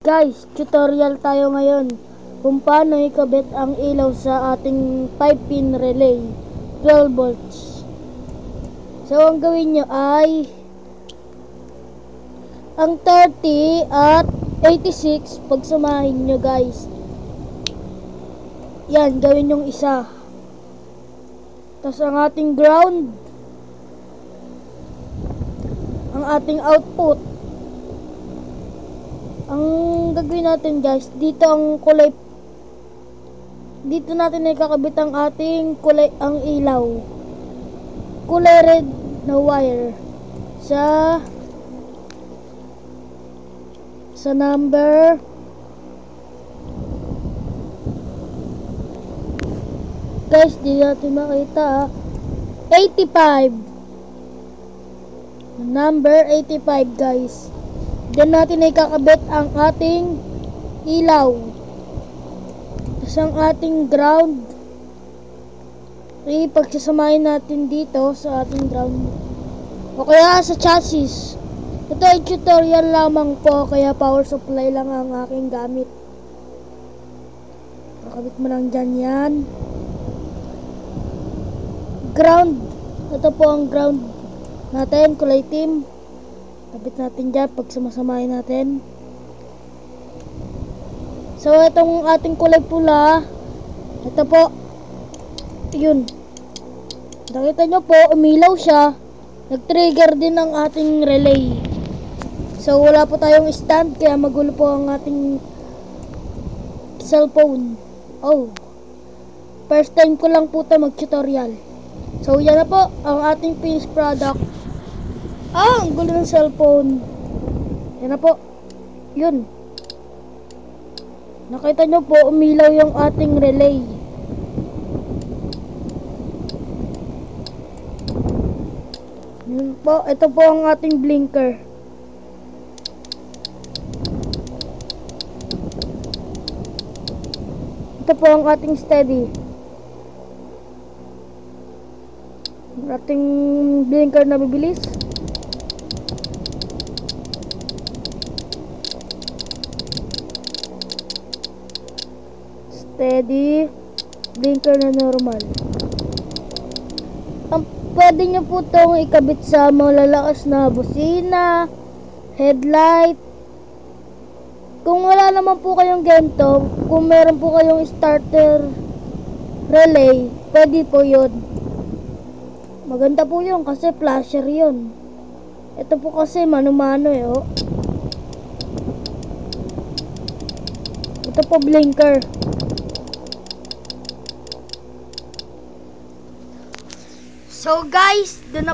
Guys, tutorial tayo ngayon kung paano ikabit ang ilaw sa ating 5-pin relay 12 volts. So ang gawin nyo ay ang 30 at 86 pagsamahin nyo guys. Yan, gawin yung isa. Tapos ang ating ground, ang ating output. Ang gagawin natin guys, dito ang kulay, dito natin ikakabit ang ating kulay, ang ilaw, kulay red na wire sa number guys, di natin makita 85, number 85 guys. Diyan natin ikakabit ang ating ilaw. Tapos ang ating ground, pagsasamahin natin dito sa ating ground o kaya sa chassis. Ito ay tutorial lamang po, kaya power supply lang ang aking gamit. Kakabit mo lang dyan yan. Ground, ito po ang ground natin, kulay team. Kabit natin dyan pag sumasamahin natin. So itong ating kulay pula, ito po, yun, nakita nyo po, umilaw siya, nag-trigger din ang ating relay. So wala po tayong stand, kaya magulo po ang ating cellphone. Oh, first time ko lang po ito mag-tutorial. So yan na po ang ating finished product. Ang gulo ng cellphone. Yan na po. Yun. Nakita nyo po, umilaw yung ating relay. Yun po. Ito po ang ating blinker. Ito po ang ating steady. Ang ating blinker na bibilis. Steady, blinker na normal. Pwede nyo po itong ikabit sa malalakas na busina, headlight. Kung wala naman po kayong ganito, kung meron po kayong starter relay, pwede po yun. Maganda po yun kasi flasher yun. Ito po kasi mano-mano oh. Ito po blinker. So guys, doon na